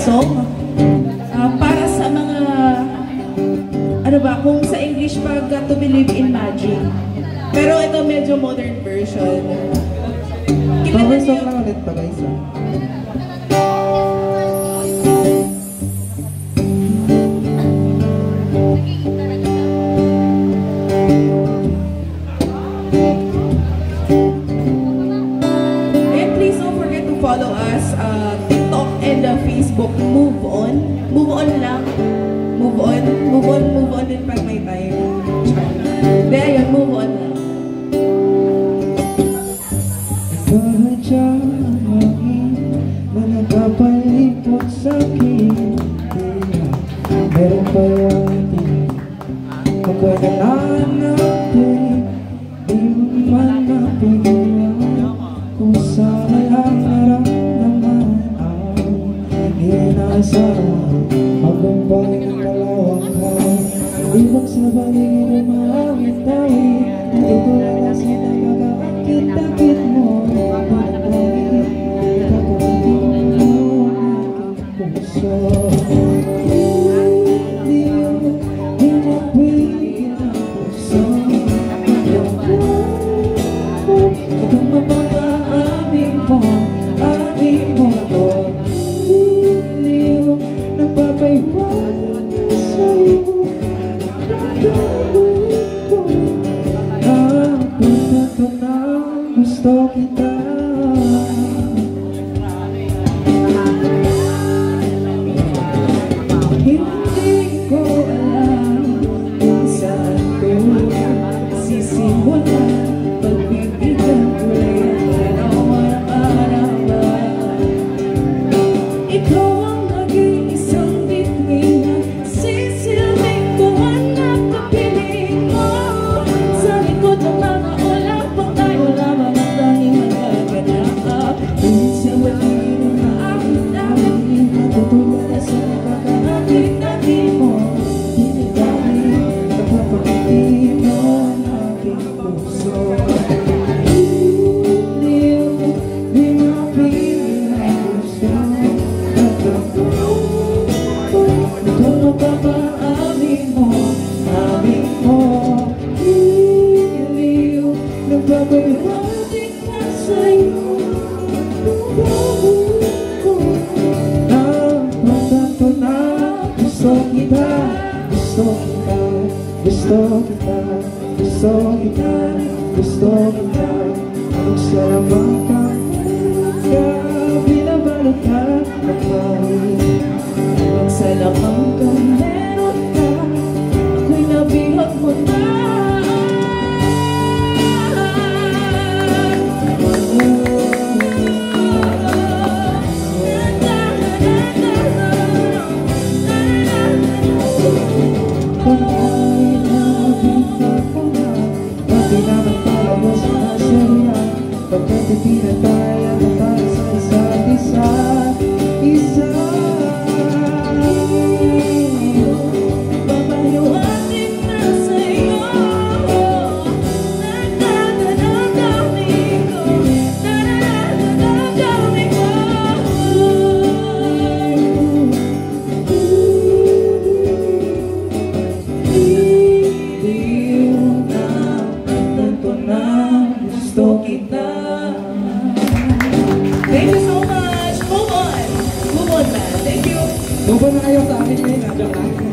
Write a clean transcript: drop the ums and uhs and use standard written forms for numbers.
song para sa mga, ano ba, kung sa English pa, Got to Believe in Magic. Pero ito medyo modern version. Power song lang ulit pa guys. And please don't forget to follow us TikTok and Facebook. Move on. Move on lang. Move on. Move on. Move on din pag may time. Hindi, ayun. Move on lang. Pahadyahin na nagpapalipot sa'kin. Meron pa yakin magkanalanapin. Di mo man napigilan kung saan lang naramdaman ang inaasahan. Habang balik ng dalawang kain, ibang sa baligid ay maawit tayo. Dito lang kasi nagkakaakit-akit mo. Gusto kita. Hindi ko alam kung saan ko sisimulan. Pagbibigan ko yan ang marama. Ikaw ang nag-iisang bituin na sisilbing buwan na kapiling mo. Sa likod ng mga ulap pang tayo lamang ang tanging magaganap. Sa waligid ng maakit-akit, natutulog na sa nakakakakit-akit mo. Dinidami, napapakiti mo ang aking puso. Di mapigil ang gusto at ako. Ito mapapaamin mo, amin mo. Iliw, nagbabayawating na sa'yo. Napatanto na gusto kita, gusto kita, gusto kita, gusto kita, gusto kita. Ang sarabang ka, binabalot ka ng mawin. Ang salamang ka, meron ka, ako'y nabihag mo na. Kung ay nabihag mo na, pati naman talaga sinasaya. Pagkat hindi na tayo para sa isa't isa. Babayuanin na sa'yo. Nadadamdamin ko, nadadamdamin ko. Iliw na pagtanto na gusto kita. Thank you so much. Move on. Move on, man. Thank you. Move on na kayo sa akin ngayon.